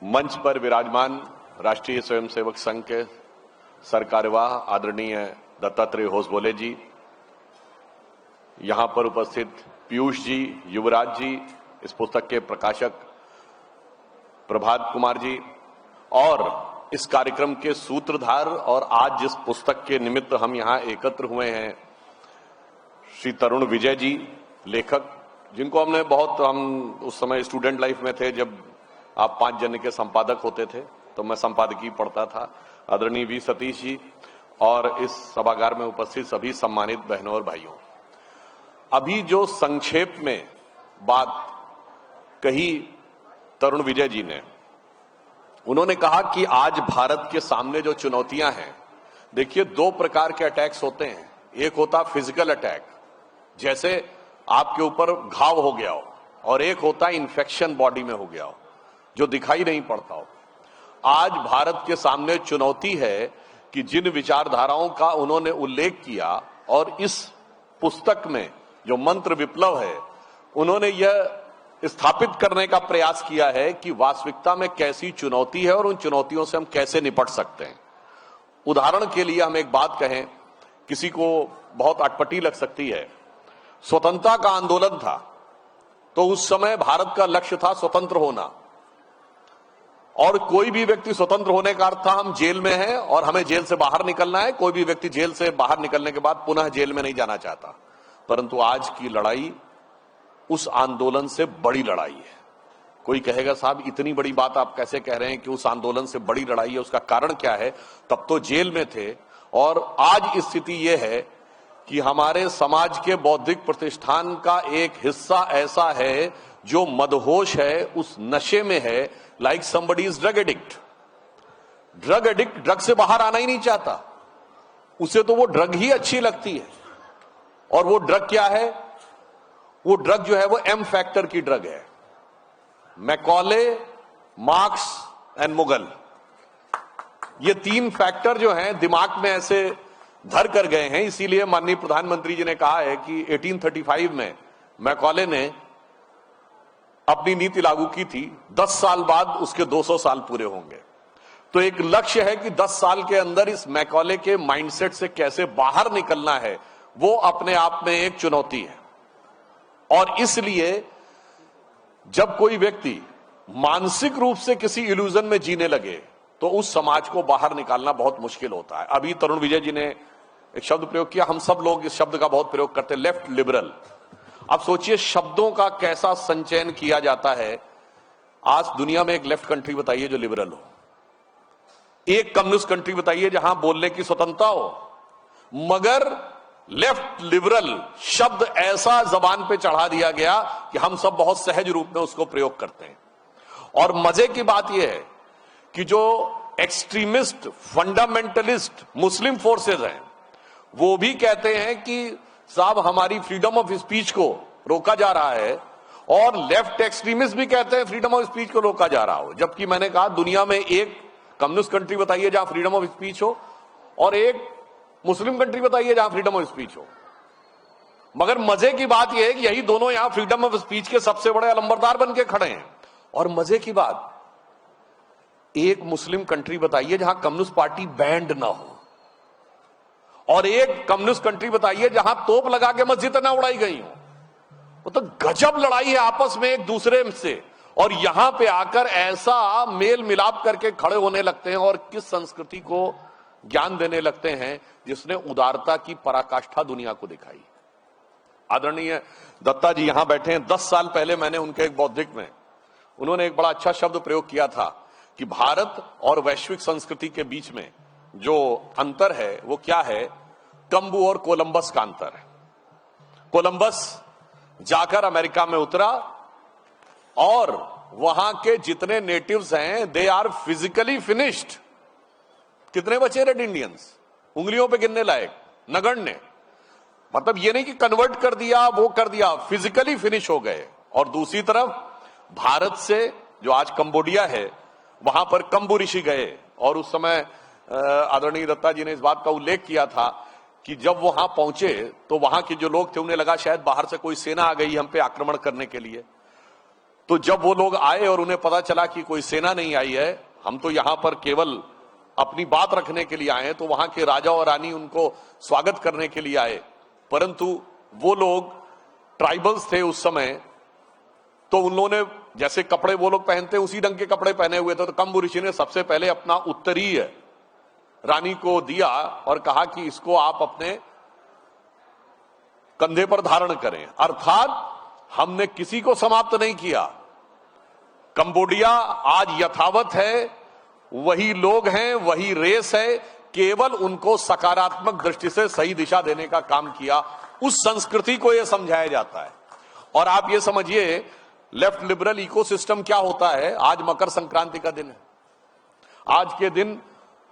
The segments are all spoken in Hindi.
मंच पर विराजमान राष्ट्रीय स्वयंसेवक संघ के सरकार्यवाह आदरणीय दत्तात्रेय होसबोले जी, यहां पर उपस्थित पीयूष जी, युवराज जी, इस पुस्तक के प्रकाशक प्रभात कुमार जी और इस कार्यक्रम के सूत्रधार और आज जिस पुस्तक के निमित्त हम यहां एकत्र हुए हैं, श्री तरुण विजय जी, लेखक, जिनको हमने हम उस समय स्टूडेंट लाइफ में थे जब आप 5 जन के संपादक होते थे, तो मैं संपादकीय पढ़ता था। आदरणीय वी सतीश जी और इस सभागार में उपस्थित सभी सम्मानित बहनों और भाइयों, अभी जो संक्षेप में बात कही तरुण विजय जी ने, उन्होंने कहा कि आज भारत के सामने जो चुनौतियां हैं, देखिए 2 प्रकार के अटैक्स होते हैं। एक होता फिजिकल अटैक, जैसे आपके ऊपर घाव हो गया हो, और एक होता इन्फेक्शन बॉडी में हो गया हो जो दिखाई नहीं पड़ता हो। आज भारत के सामने चुनौती है कि जिन विचारधाराओं का उन्होंने उल्लेख किया और इस पुस्तक में जो मंत्र विप्लव है, उन्होंने यह स्थापित करने का प्रयास किया है कि वास्तविकता में कैसी चुनौती है और उन चुनौतियों से हम कैसे निपट सकते हैं। उदाहरण के लिए हम एक बात कहें, किसी को बहुत अटपटी लग सकती है, स्वतंत्रता का आंदोलन था तो उस समय भारत का लक्ष्य था स्वतंत्र होना, और कोई भी व्यक्ति स्वतंत्र होने का अर्थ था हम जेल में हैं और हमें जेल से बाहर निकलना है। कोई भी व्यक्ति जेल से बाहर निकलने के बाद पुनः जेल में नहीं जाना चाहता। परंतु आज की लड़ाई उस आंदोलन से बड़ी लड़ाई है। कोई कहेगा साहब इतनी बड़ी बात आप कैसे कह रहे हैं कि उस आंदोलन से बड़ी लड़ाई है, उसका कारण क्या है? तब तो जेल में थे, और आज स्थिति यह है कि हमारे समाज के बौद्धिक प्रतिष्ठान का एक हिस्सा ऐसा है जो मदहोश है, उस नशे में है, like somebody is drug addict. Drug addict drug से बाहर आना ही नहीं चाहता, उसे तो वो ड्रग ही अच्छी लगती है। और वो ड्रग क्या है? वो ड्रग जो है वो एम फैक्टर की ड्रग है। मैकॉले, मार्क्स एंड मुगल, ये 3 फैक्टर जो हैं दिमाग में ऐसे धर कर गए हैं। इसीलिए माननीय प्रधानमंत्री जी ने कहा है कि 1835 में मैकॉले ने अपनी नीति लागू की थी, 10 साल बाद उसके 200 साल पूरे होंगे। तो एक लक्ष्य है कि 10 साल के अंदर इस मैकॉले के माइंडसेट से कैसे बाहर निकलना है, वो अपने आप में एक चुनौती है। और इसलिए जब कोई व्यक्ति मानसिक रूप से किसी इल्यूजन में जीने लगे तो उस समाज को बाहर निकालना बहुत मुश्किल होता है। अभी तरुण विजय जी ने एक शब्द प्रयोग किया, हम सब लोग इस शब्द का बहुत प्रयोग करते हैं, लेफ्ट लिबरल। अब सोचिए शब्दों का कैसा संचयन किया जाता है। आज दुनिया में एक लेफ्ट कंट्री बताइए जो लिबरल हो, एक कम्युनिस्ट कंट्री बताइए जहां बोलने की स्वतंत्रता हो, मगर लेफ्ट लिबरल शब्द ऐसा जबान पे चढ़ा दिया गया कि हम सब बहुत सहज रूप में उसको प्रयोग करते हैं। और मजे की बात यह है कि जो एक्सट्रीमिस्ट फंडामेंटलिस्ट मुस्लिम फोर्सेस हैं, वो भी कहते हैं कि साहब हमारी फ्रीडम ऑफ स्पीच को रोका जा रहा है, और लेफ्ट एक्सट्रीमिस्ट भी कहते हैं फ्रीडम ऑफ स्पीच को रोका जा रहा हो। जबकि मैंने कहा दुनिया में एक कम्युनिस्ट कंट्री बताइए जहां फ्रीडम ऑफ स्पीच हो, और एक मुस्लिम कंट्री बताइए जहां फ्रीडम ऑफ स्पीच हो। मगर मजे की बात यह है कि यही दोनों यहां फ्रीडम ऑफ स्पीच के सबसे बड़े अलंबरदार बन के खड़े हैं। और मजे की बात, एक मुस्लिम कंट्री बताइए जहां कम्युनिस्ट पार्टी बैंड ना हो, और एक कम्युनिस्ट कंट्री बताइए जहां तोप लगा के मस्जिद ना उड़ाई गई हो। वो तो गजब लड़ाई है आपस में एक दूसरे से, और यहां पे आकर ऐसा मेल मिलाप करके खड़े होने लगते हैं और किस संस्कृति को ज्ञान देने लगते हैं जिसने उदारता की पराकाष्ठा दुनिया को दिखाई। आदरणीय दत्ता जी यहां बैठे हैं। 10 साल पहले मैंने उनके एक बौद्धिक में उन्होंने एक बड़ा अच्छा शब्द प्रयोग किया था कि भारत और वैश्विक संस्कृति के बीच में जो अंतर है वो क्या है? कंबू और कोलंबस का अंतर है। कोलंबस जाकर अमेरिका में उतरा और वहां के जितने नेटिव्स हैं दे आर फिजिकली फिनिश्ड। कितने बचे रेड इंडियंस? उंगलियों पे गिनने लायक, नगण्य। मतलब ये नहीं कि कन्वर्ट कर दिया, वो कर दिया, फिजिकली फिनिश हो गए। और दूसरी तरफ भारत से जो आज कंबोडिया है, वहां पर कंबू ऋषि गए, और उस समय आदरणीय दत्ता जी ने इस बात का उल्लेख किया था कि जब वहां पहुंचे तो वहां के जो लोग थे उन्हें लगा शायद बाहर से कोई सेना आ गई हम पे आक्रमण करने के लिए। तो जब वो लोग आए और उन्हें पता चला कि कोई सेना नहीं आई है, हम तो यहां पर केवल अपनी बात रखने के लिए आए हैं, तो वहां के राजा और रानी उनको स्वागत करने के लिए आए। परंतु वो लोग ट्राइबल्स थे उस समय, तो उन्होंने जैसे कपड़े वो लोग पहनते उसी ढंग के कपड़े पहने हुए थे। तो कंबु ऋषि ने सबसे पहले अपना उत्तरीय रानी को दिया और कहा कि इसको आप अपने कंधे पर धारण करें। अर्थात हमने किसी को समाप्त नहीं किया। कंबोडिया आज यथावत है, वही लोग हैं, वही रेस है, केवल उनको सकारात्मक दृष्टि से सही दिशा देने का काम किया। उस संस्कृति को यह समझाया जाता है। और आप ये समझिए लेफ्ट लिबरल इकोसिस्टम क्या होता है। आज मकर संक्रांति का दिन है। आज के दिन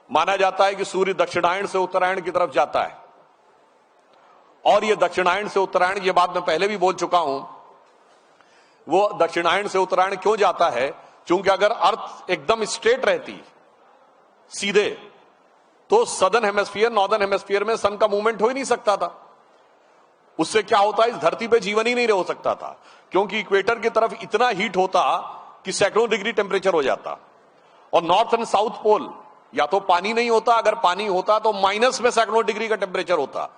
माना जाता है कि सूर्य दक्षिणायन से उत्तरायण की तरफ जाता है, और यह दक्षिणायन से उत्तरायण, यह बात मैं पहले भी बोल चुका हूं, वो दक्षिणायन से उत्तरायण क्यों जाता है? क्योंकि अगर अर्थ एकदम स्ट्रेट रहती सीधे, तो सदर्न हेमिस्फीयर नॉर्दर्न हेमिस्फीयर में सन का मूवमेंट हो ही नहीं सकता था। उससे क्या होता है, इस धरती पे जीवन ही नहीं रह सकता था, क्योंकि इक्वेटर की तरफ इतना हीट होता कि सैकड़ों डिग्री टेम्परेचर हो जाता। और नॉर्थ एंड साउथ पोल या तो पानी नहीं होता, अगर पानी होता तो माइनस में सैकड़ों डिग्री का टेम्परेचर होता,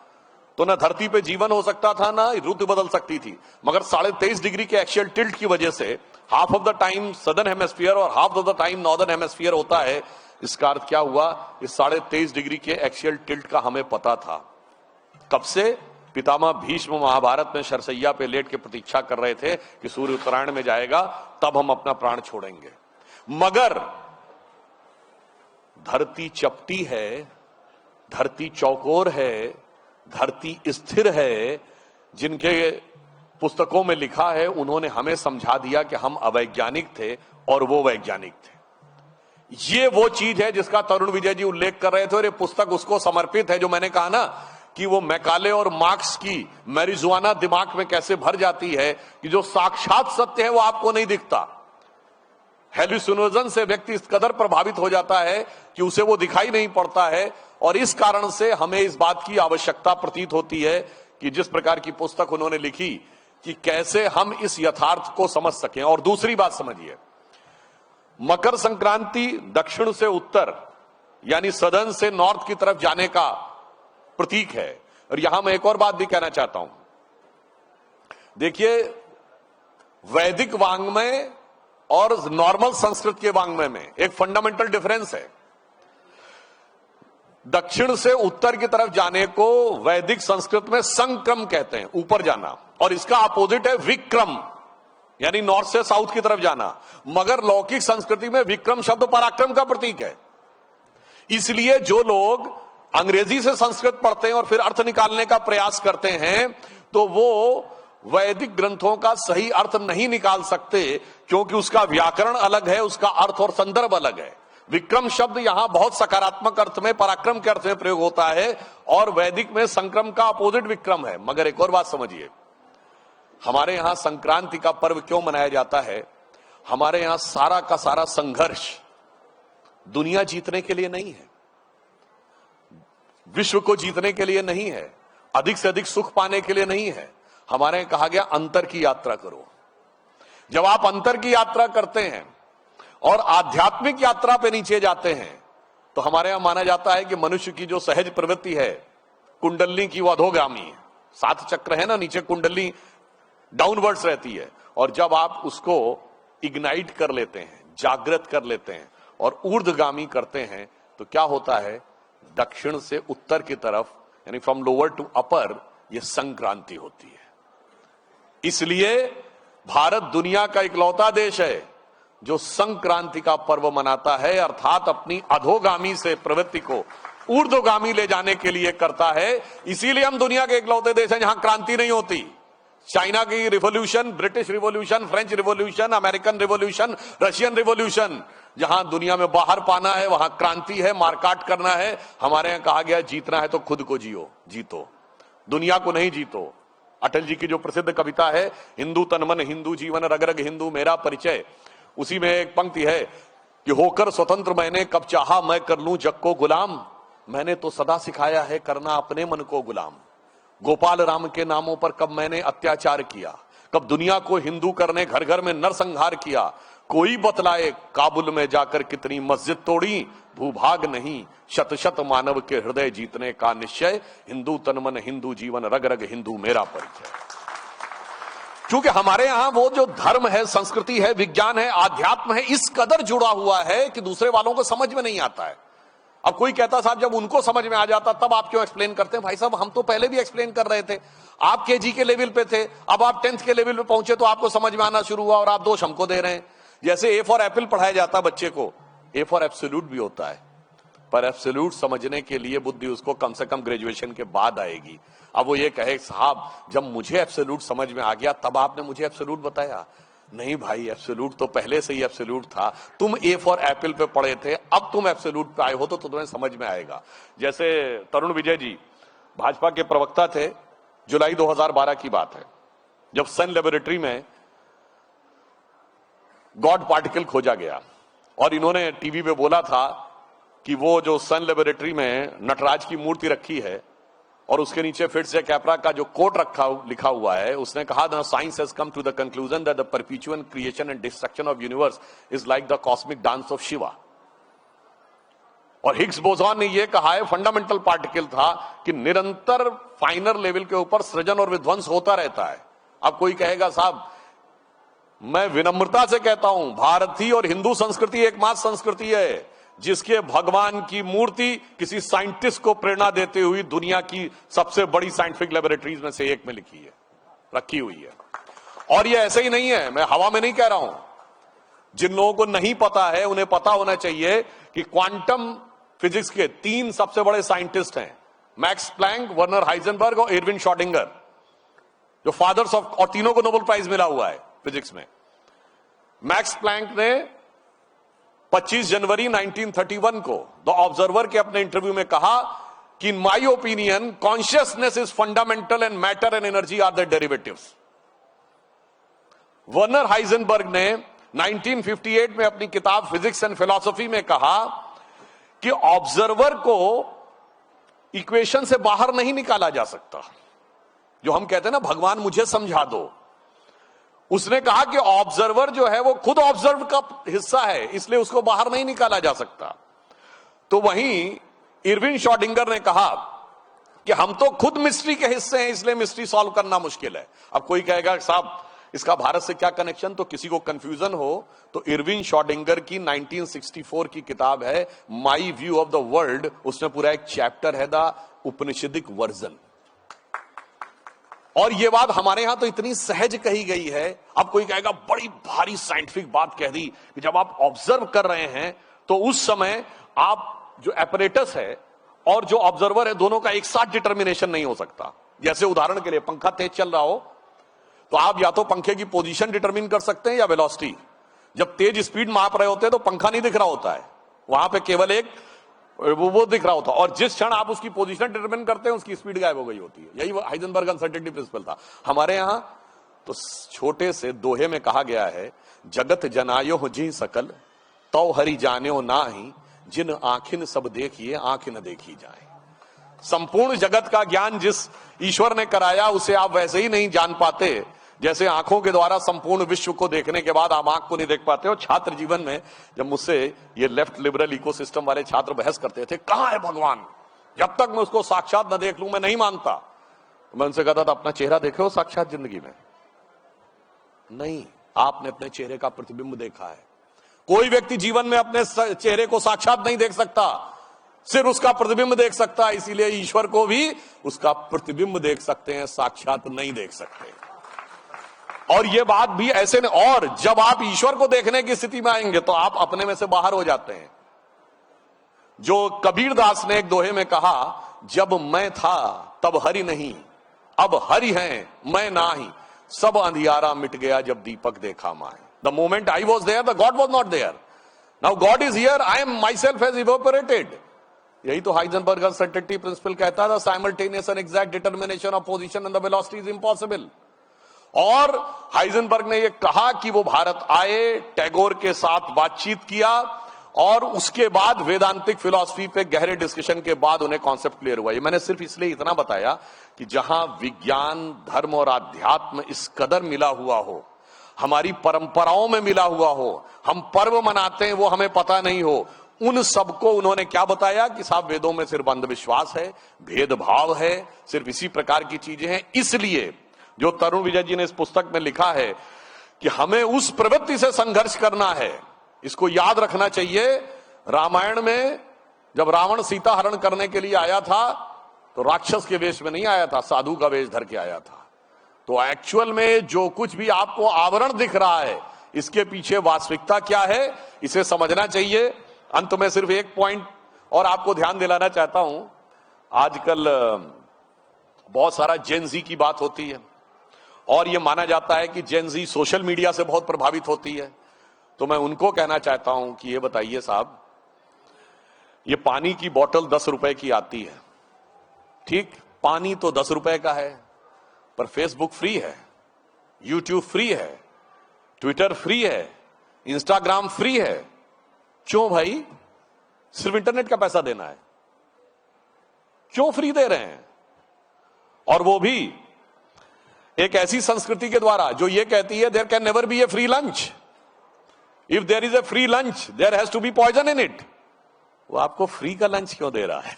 तो ना धरती पे जीवन हो सकता था, ना ऋतु बदल सकती थी। मगर 23.5 डिग्री के एक्सियल टिल्ट की वजह से half of the time southern hemisphere और half of the time northern hemisphere होता है। इसका अर्थ क्या हुआ, इस 23.5 डिग्री के एक्सियल टिल्ट का हमें पता था। कब से? पितामह भीष्म महाभारत में शरसैया पे लेट के प्रतीक्षा कर रहे थे कि सूर्य उत्तरायण में जाएगा, तब हम अपना प्राण छोड़ेंगे। मगर धरती चपटी है, धरती चौकोर है, धरती स्थिर है। जिनके पुस्तकों में लिखा है उन्होंने हमें समझा दिया कि हम अवैज्ञानिक थे और वो वैज्ञानिक थे। ये वो चीज है जिसका तरुण विजय जी उल्लेख कर रहे थे, और ये पुस्तक उसको समर्पित है जो मैंने कहा ना कि वो मैकाले और मार्क्स की मैरिजुआना दिमाग में कैसे भर जाती है कि जो साक्षात सत्य है वो आपको नहीं दिखता। हेलुसिनोजन से व्यक्ति इस कदर प्रभावित हो जाता है कि उसे वो दिखाई नहीं पड़ता है, और इस कारण से हमें इस बात की आवश्यकता प्रतीत होती है कि जिस प्रकार की पुस्तक उन्होंने लिखी कि कैसे हम इस यथार्थ को समझ सकें। और दूसरी बात समझिए, मकर संक्रांति दक्षिण से उत्तर यानी सदर्न से नॉर्थ की तरफ जाने का प्रतीक है। और यहां मैं एक और बात भी कहना चाहता हूं। देखिए, वैदिक वांग्मय और नॉर्मल संस्कृत के वांग्मय में एक फंडामेंटल डिफरेंस है। दक्षिण से उत्तर की तरफ जाने को वैदिक संस्कृत में संक्रम कहते हैं, ऊपर जाना, और इसका अपोजिट है विक्रम, यानी नॉर्थ से साउथ की तरफ जाना। मगर लौकिक संस्कृति में विक्रम शब्द पराक्रम का प्रतीक है। इसलिए जो लोग अंग्रेजी से संस्कृत पढ़ते हैं और फिर अर्थ निकालने का प्रयास करते हैं, तो वो वैदिक ग्रंथों का सही अर्थ नहीं निकाल सकते, क्योंकि उसका व्याकरण अलग है, उसका अर्थ और संदर्भ अलग है। विक्रम शब्द यहां बहुत सकारात्मक अर्थ में, पराक्रम के अर्थ में प्रयोग होता है, और वैदिक में संक्रम का अपोजिट विक्रम है। मगर एक और बात समझिए, हमारे यहां संक्रांति का पर्व क्यों मनाया जाता है? हमारे यहां सारा का सारा संघर्ष दुनिया जीतने के लिए नहीं है, विश्व को जीतने के लिए नहीं है, अधिक से अधिक सुख पाने के लिए नहीं है। हमारे यहां कहा गया अंतर की यात्रा करो। जब आप अंतर की यात्रा करते हैं और आध्यात्मिक यात्रा पे नीचे जाते हैं, तो हमारे यहां माना जाता है कि मनुष्य की जो सहज प्रवृत्ति है कुंडली की वो अधोगामी है। 7 चक्र है ना, नीचे कुंडली डाउनवर्ड्स रहती है, और जब आप उसको इग्नाइट कर लेते हैं, जागृत कर लेते हैं और ऊर्ध्वगामी करते हैं, तो क्या होता है, दक्षिण से उत्तर की तरफ यानी फ्रॉम लोअर टू अपर ये संक्रांति होती है। इसलिए भारत दुनिया का इकलौता देश है जो संक्रांति का पर्व मनाता है, अर्थात अपनी अधोगामी से प्रवृत्ति को ऊर्ध्वगामी ले जाने के लिए करता है। इसीलिए हम दुनिया के इकलौते देश हैं जहां क्रांति नहीं होती। चाइना की revolution, British revolution, French revolution, American revolution, Russian revolution, जहां दुनिया में बाहर पाना है वहां क्रांति है, मारकाट करना है। हमारे यहां कहा गया जीतना है तो खुद को जीतो, दुनिया को नहीं जीतो। अटल जी की जो प्रसिद्ध कविता है, हिंदू तन मन हिंदू जीवन रग रग हिंदू मेरा परिचय, उसी में एक पंक्ति है कि होकर स्वतंत्र मैंने कब चाहा मैं कर लूं जग को गुलाम, मैंने तो सदा सिखाया है करना अपने मन को गुलाम। गोपाल राम के नामों पर कब मैंने अत्याचार किया, कब दुनिया को हिंदू करने घर घर में नरसंहार किया, कोई बतलाए काबुल में जाकर कितनी मस्जिद तोड़ी, भूभाग नहीं शत शत मानव के हृदय जीतने का निश्चय, हिंदू तन मन हिंदू जीवन रग रग हिंदू मेरा परिचय। क्योंकि हमारे यहां वो जो धर्म है, संस्कृति है, विज्ञान है, आध्यात्म है, इस कदर जुड़ा हुआ है कि दूसरे वालों को समझ में नहीं आता है। अब कोई कहता साहब जब उनको समझ में आ जाता तब आप क्यों एक्सप्लेन करते हैं? भाई साहब हम तो पहले भी एक्सप्लेन कर रहे थे, आप केजी के लेवल पे थे, अब आप 10th के लेवल पे पहुंचे तो आपको समझ में आना शुरू हुआ और आप दोष हमको दे रहे हैं। जैसे ए फॉर एप्पल पढ़ाया जाता बच्चे को, ए फॉर एब्सोल्यूट भी होता है, पर एब्सोल्यूट समझने के लिए बुद्धि उसको कम से कम ग्रेजुएशन के बाद आएगी। अब वो ये कहे साहब जब मुझे एब्सोल्यूट समझ में आ गया तब आपने मुझे एब्सोल्यूट बताया। नहीं भाई, एब्सोल्यूट तो पहले से ही एब्सोल्यूट था, तुम ए फॉर एप्पल पे पढ़े थे, अब तुम एब्सोल्यूट पे आए हो तो तुम्हें समझ में आएगा। जैसे तरुण विजय जी भाजपा के प्रवक्ता थे, जुलाई 2012 की बात है, जब सन लेबोरेटरी में गॉड पार्टिकल खोजा गया और इन्होंने टीवी पे बोला था कि वो जो सन लेबोरेटरी में नटराज की मूर्ति रखी है और उसके नीचे फिर से कैपरा का जो कोट लिखा हुआ है, उसने कहा the science has come to the conclusion that the perpetual creation and destruction of universe is like the cosmic dance of Shiva. और हिग्स बोसॉन ने यह कहा है, फंडामेंटल पार्टिकल था, कि निरंतर फाइनर लेवल के ऊपर सृजन और विध्वंस होता रहता है। अब कोई कहेगा साहब मैं विनम्रता से कहता हूं, भारतीय और हिंदू संस्कृति एकमात्र संस्कृति है जिसके भगवान की मूर्ति किसी साइंटिस्ट को प्रेरणा देते हुए दुनिया की सबसे बड़ी साइंटिफिक लेबोरेटरीज में से एक में रखी हुई है। और ये ऐसे ही नहीं है, मैं हवा में नहीं कह रहा हूं। जिन लोगों को नहीं पता है उन्हें पता होना चाहिए कि क्वांटम फिजिक्स के 3 सबसे बड़े साइंटिस्ट हैं, मैक्स प्लैंक, वर्नर हाइजेनबर्ग और इरविन श्रोडिंगर, जो फादर्स ऑफ, और तीनों को नोबेल प्राइज मिला हुआ है फिजिक्स में। मैक्स प्लैंक ने 25 जनवरी 1931 को द ऑब्जर्वर के अपने इंटरव्यू में कहा कि in my opinion consciousness is fundamental and matter and energy are the derivatives. Werner Heisenberg ने 1958 में अपनी किताब फिजिक्स एंड फिलॉसफी में कहा कि ऑब्जर्वर को इक्वेशन से बाहर नहीं निकाला जा सकता। जो हम कहते हैं ना भगवान मुझे समझा दो, उसने कहा कि ऑब्जर्वर जो है वो खुद ऑब्जर्व का हिस्सा है, इसलिए उसको बाहर नहीं निकाला जा सकता। तो वहीं इरविन श्रोडिंगर ने कहा कि हम तो खुद मिस्ट्री के हिस्से हैं, इसलिए मिस्ट्री सॉल्व करना मुश्किल है। अब कोई कहेगा साहब इसका भारत से क्या कनेक्शन? तो किसी को कंफ्यूजन हो तो इरविन श्रोडिंगर की 1964 की किताब है my view of the world, उसमें पूरा एक चैप्टर है द उपनिषदिक वर्जन। और यह बात हमारे यहां तो इतनी सहज कही गई है। अब कोई कहेगा बड़ी भारी साइंटिफिक बात कह दी कि जब आप ऑब्जर्व कर रहे हैं तो उस समय आप जो एपरेटस है और जो ऑब्जर्वर है दोनों का एक साथ डिटर्मिनेशन नहीं हो सकता। जैसे उदाहरण के लिए पंखा तेज चल रहा हो तो आप या तो पंखे की पोजीशन डिटरमिन कर सकते हैं या वेलोसिटी। जब तेज स्पीड माप रहे होते हैं तो पंखा नहीं दिख रहा होता है, वहां पे केवल एक वो दिख रहा होता है, और जिस क्षण आप उसकी पोजीशन डिटरमिन करते हैं उसकी स्पीड गायब हो गई होती है। यही हाइजेनबर्ग अनसर्टेनिटी प्रिंसिपल था। हमारे यहां तो छोटे से दोहे में कहा गया है, जगत जनायो जी सकल तो हरि जान्यो नाही, जिन आंखिन सब देखिए आंख न देखी जाए। संपूर्ण जगत का ज्ञान जिस ईश्वर ने कराया उसे आप वैसे ही नहीं जान पाते जैसे आंखों के द्वारा संपूर्ण विश्व को देखने के बाद आप आंख को नहीं देख पाते हो। छात्र जीवन में जब मुझसे ये लेफ्ट लिबरल इकोसिस्टम वाले छात्र बहस करते थे कहां है भगवान, जब तक मैं उसको साक्षात न देख लूं मैं नहीं मानता। मैं उनसे कहता था अपना चेहरा देखे हो साक्षात जिंदगी में? नहीं, आपने अपने चेहरे का प्रतिबिंब देखा है। कोई व्यक्ति जीवन में अपने चेहरे को साक्षात नहीं देख सकता, सिर्फ उसका प्रतिबिंब देख सकता है। इसीलिए ईश्वर को भी उसका प्रतिबिंब देख सकते हैं, साक्षात नहीं देख सकते। और यह बात भी ऐसे नहीं, और जब आप ईश्वर को देखने की स्थिति में आएंगे तो आप अपने में से बाहर हो जाते हैं। जो कबीर दास ने एक दोहे में कहा, जब मैं था तब हरि नहीं, अब हरि है मैं नाही, सब अंधियारा मिट गया जब दीपक देखा माए। The moment I was there the God was not there, now God is here, I am my self has evaporated. यही तो हाइजेनबर्ग अनसर्टेनिटी प्रिंसिपल कहता था, simultaneous and exact determination of position and the velocity is impossible. और हाइजेनबर्ग ने यह कहा कि वो भारत आए, टैगोर के साथ बातचीत किया और उसके बाद वेदांतिक फिलॉसफी पे गहरे डिस्कशन के बाद उन्हें कॉन्सेप्ट क्लियर हुआ। ये मैंने सिर्फ इसलिए इतना बताया कि जहां विज्ञान, धर्म और आध्यात्म इस कदर मिला हुआ हो, हमारी परंपराओं में मिला हुआ हो, हम पर्व मनाते हैं वो हमें पता नहीं हो, उन सबको उन्होंने क्या बताया कि साहब वेदों में सिर्फ अंधविश्वास है, भेदभाव है, सिर्फ इसी प्रकार की चीजें हैं। इसलिए जो तरुण विजय जी ने इस पुस्तक में लिखा है कि हमें उस प्रवृत्ति से संघर्ष करना है। इसको याद रखना चाहिए, रामायण में जब रावण सीता हरण करने के लिए आया था तो राक्षस के वेश में नहीं आया था, साधु का वेश धर के आया था। तो एक्चुअल में जो कुछ भी आपको आवरण दिख रहा है, इसके पीछे वास्तविकता क्या है, इसे समझना चाहिए। अंत में सिर्फ एक पॉइंट और आपको ध्यान दिलाना चाहता हूं। आजकल बहुत सारा जेन-ज़ी की बात होती है और यह माना जाता है कि जेन-ज़ी सोशल मीडिया से बहुत प्रभावित होती है। तो मैं उनको कहना चाहता हूं कि ये बताइए साहब, ये पानी की बोतल 10 रुपए की आती है, ठीक, पानी तो 10 रुपए का है, पर फेसबुक फ्री है, यूट्यूब फ्री है, ट्विटर फ्री है, इंस्टाग्राम फ्री है। क्यों भाई? सिर्फ इंटरनेट का पैसा देना है, क्यों फ्री दे रहे हैं? और वो भी एक ऐसी संस्कृति के द्वारा जो ये कहती है there can never be a free lunch, if there is a free lunch there has to be poison in it. वो आपको फ्री का लंच क्यों दे रहा है?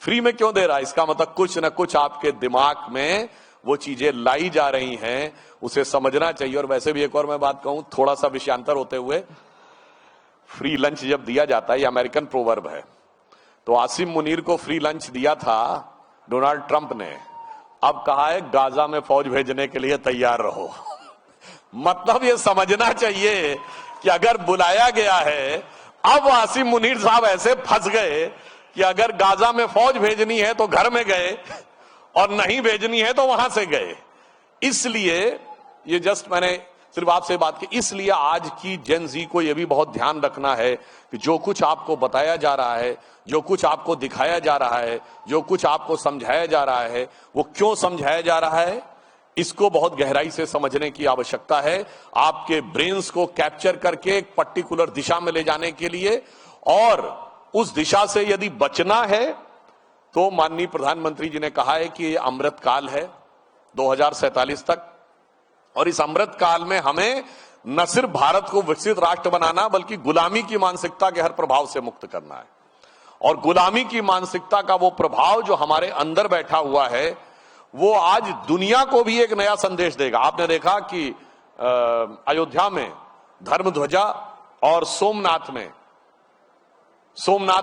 फ्री में क्यों दे रहा है? इसका मतलब कुछ ना कुछ आपके दिमाग में वो चीजें लाई जा रही हैं, उसे समझना चाहिए। और वैसे भी एक और मैं बात कहूं, थोड़ा सा विषयांतर होते हुए, फ्री लंच जब दिया जाता है, ये अमेरिकन प्रोवर्ब है, तो आसिम मुनीर को फ्री लंच दिया था डोनाल्ड ट्रंप ने, अब कहा है गाजा में फौज भेजने के लिए तैयार रहो। मतलब ये समझना चाहिए कि अगर बुलाया गया है, अब आसिम मुनीर साहब ऐसे फंस गए कि अगर गाजा में फौज भेजनी है तो घर में गए और नहीं भेजनी है तो वहां से गए। इसलिए ये जस्ट मैंने सिर्फ आपसे बात की, इसलिए आज की जेन-ज़ी को यह भी बहुत ध्यान रखना है कि जो कुछ आपको बताया जा रहा है, जो कुछ आपको दिखाया जा रहा है, जो कुछ आपको समझाया जा रहा है, वो क्यों समझाया जा रहा है, इसको बहुत गहराई से समझने की आवश्यकता है। आपके ब्रेन्स को कैप्चर करके एक पर्टिकुलर दिशा में ले जाने के लिए, और उस दिशा से यदि बचना है तो माननीय प्रधानमंत्री जी ने कहा है कि ये अमृत काल है 2047 तक, और इस अमृत काल में हमें न सिर्फ भारत को विकसित राष्ट्र बनाना, बल्कि गुलामी की मानसिकता के हर प्रभाव से मुक्त करना है। और गुलामी की मानसिकता का वो प्रभाव जो हमारे अंदर बैठा हुआ है, वो आज दुनिया को भी एक नया संदेश देगा। आपने देखा कि अयोध्या में धर्म ध्वजा और सोमनाथ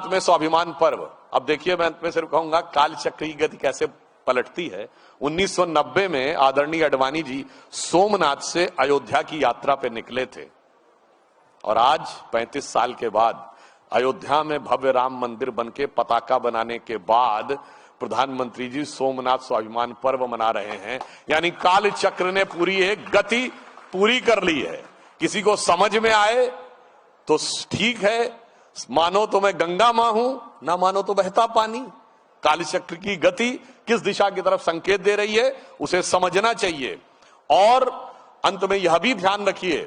में स्वाभिमान पर्व। अब देखिए, मैं सिर्फ कहूंगा काल चक्र की गति कैसे पलटती है। 1990 में आदरणीय अडवाणी जी सोमनाथ से अयोध्या की यात्रा पे निकले थे, और आज 35 साल के बाद अयोध्या में भव्य राम मंदिर बनके पताका बनाने के बाद प्रधानमंत्री जी सोमनाथ स्वाभिमान पर्व मना रहे हैं। यानी काल चक्र ने पूरी एक गति पूरी कर ली है। किसी को समझ में आए तो ठीक है, मानो तो मैं गंगा मां हूं, ना मानो तो बहता पानी। कालचक्र की गति किस दिशा की तरफ संकेत दे रही है, उसे समझना चाहिए। और अंत में यह भी ध्यान रखिए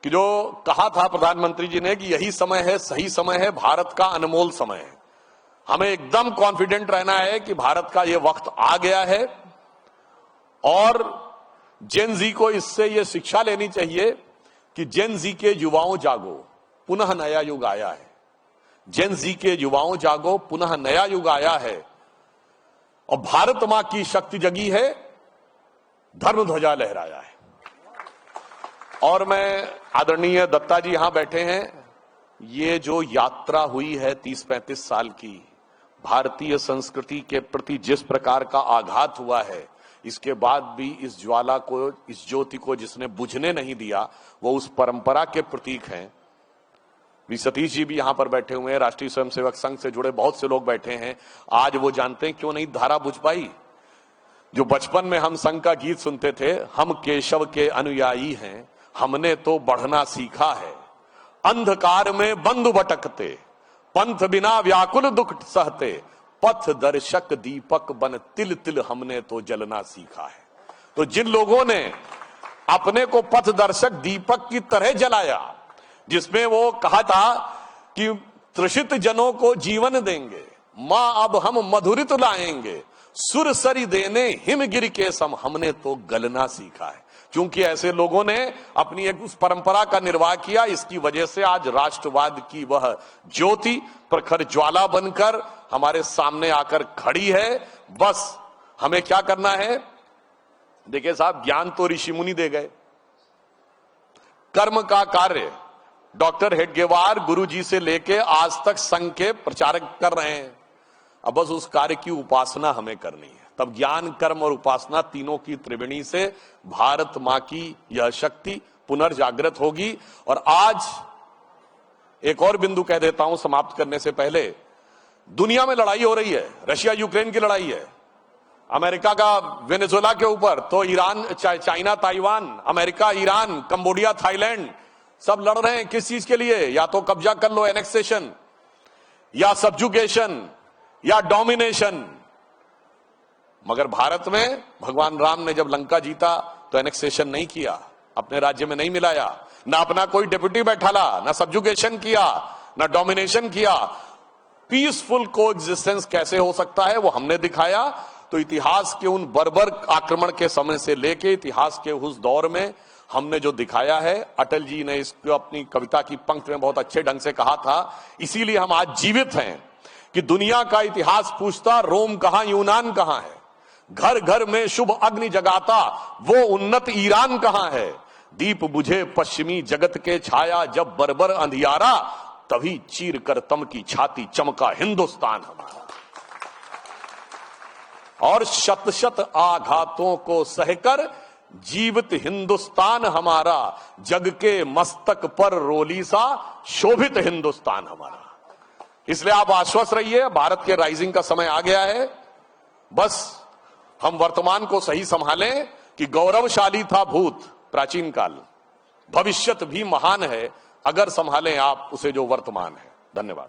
कि जो कहा था प्रधानमंत्री जी ने कि यही समय है, सही समय है, भारत का अनमोल समय है। हमें एकदम कॉन्फिडेंट रहना है कि भारत का यह वक्त आ गया है, और जेन-ज़ी को इससे यह शिक्षा लेनी चाहिए कि जेन-ज़ी के युवाओं जागो, पुनः नया युग आया है। जेन-ज़ी के युवाओं जागो, पुनः नया युग आया है, और भारत मां की शक्ति जगी है, धर्म ध्वजा लहराया है। और मैं, आदरणीय दत्ता जी यहां बैठे हैं, ये जो यात्रा हुई है 30-35 साल की, भारतीय संस्कृति के प्रति जिस प्रकार का आघात हुआ है, इसके बाद भी इस ज्वाला को, इस ज्योति को जिसने बुझने नहीं दिया, वो उस परंपरा के प्रतीक हैं। भी सतीश जी भी यहां पर बैठे हुए हैं, राष्ट्रीय स्वयंसेवक संघ से जुड़े बहुत से लोग बैठे हैं। आज वो जानते हैं क्यों नहीं धारा बुझ पाई। जो बचपन में हम संघ का गीत सुनते थे, हम केशव के अनुयायी हैं, हमने तो बढ़ना सीखा है, अंधकार में बंधु भटकते, पंथ बिना व्याकुल दुख सहते, पथ दर्शक दीपक बन तिल तिल हमने तो जलना सीखा है। तो जिन लोगों ने अपने को पथ दर्शक दीपक की तरह जलाया, जिसमें वो कहा था कि तृषित जनों को जीवन देंगे, मां अब हम मधुरित लाएंगे, सुर सरी देने हिमगिर के सम, हमने तो गलना सीखा है। क्योंकि ऐसे लोगों ने अपनी एक उस परंपरा का निर्वाह किया, इसकी वजह से आज राष्ट्रवाद की वह ज्योति प्रखर ज्वाला बनकर हमारे सामने आकर खड़ी है। बस हमें क्या करना है? देखिए साहब, ज्ञान तो ऋषि मुनि दे गए, कर्म का कार्य डॉक्टर हेडगेवार गुरुजी से लेके आज तक संघ के प्रचारक कर रहे हैं। अब बस उस कार्य की उपासना हमें करनी है। तब ज्ञान, कर्म और उपासना तीनों की त्रिवेणी से भारत मां की यह शक्ति पुनर्जागृत होगी। और आज एक और बिंदु कह देता हूं समाप्त करने से पहले, दुनिया में लड़ाई हो रही है, रशिया यूक्रेन की लड़ाई है, अमेरिका का वेनेजुएला के ऊपर, तो Iran, China Taiwan, America Iran, Cambodia Thailand, सब लड़ रहे हैं। किस चीज के लिए? या तो कब्जा कर लो, एनेक्सेशन, या सब्जुगेशन, या डोमिनेशन। मगर भारत में भगवान राम ने जब लंका जीता तो एनेक्सेशन नहीं किया, अपने राज्य में नहीं मिलाया, ना अपना कोई डिप्यूटी बैठाला, ना सब्जुगेशन किया, ना डोमिनेशन किया। पीसफुल कोएग्जिस्टेंस कैसे हो सकता है वो हमने दिखाया। तो इतिहास के उन बर्बर आक्रमण के समय से लेके इतिहास के उस दौर में हमने जो दिखाया है, अटल जी ने इसको अपनी कविता की पंक्ति में बहुत अच्छे ढंग से कहा था। इसीलिए हम आज जीवित हैं कि दुनिया का इतिहास पूछता रोम कहां, यूनान कहां है, घर घर में शुभ अग्नि जगाता वो उन्नत ईरान कहां है, दीप बुझे पश्चिमी जगत के छाया जब बर्बर अंधियारा, तभी चीर कर तम की छाती चमका हिंदुस्तान हमारा। और शत शत आघातों को सहकर जीवित हिंदुस्तान हमारा, जग के मस्तक पर रोली सा शोभित हिंदुस्तान हमारा। इसलिए आप आश्वस्त रहिए, भारत के राइजिंग का समय आ गया है। बस हम वर्तमान को सही संभालें कि गौरवशाली था भूत प्राचीन काल, भविष्यत भी महान है अगर संभालें आप उसे जो वर्तमान है। धन्यवाद।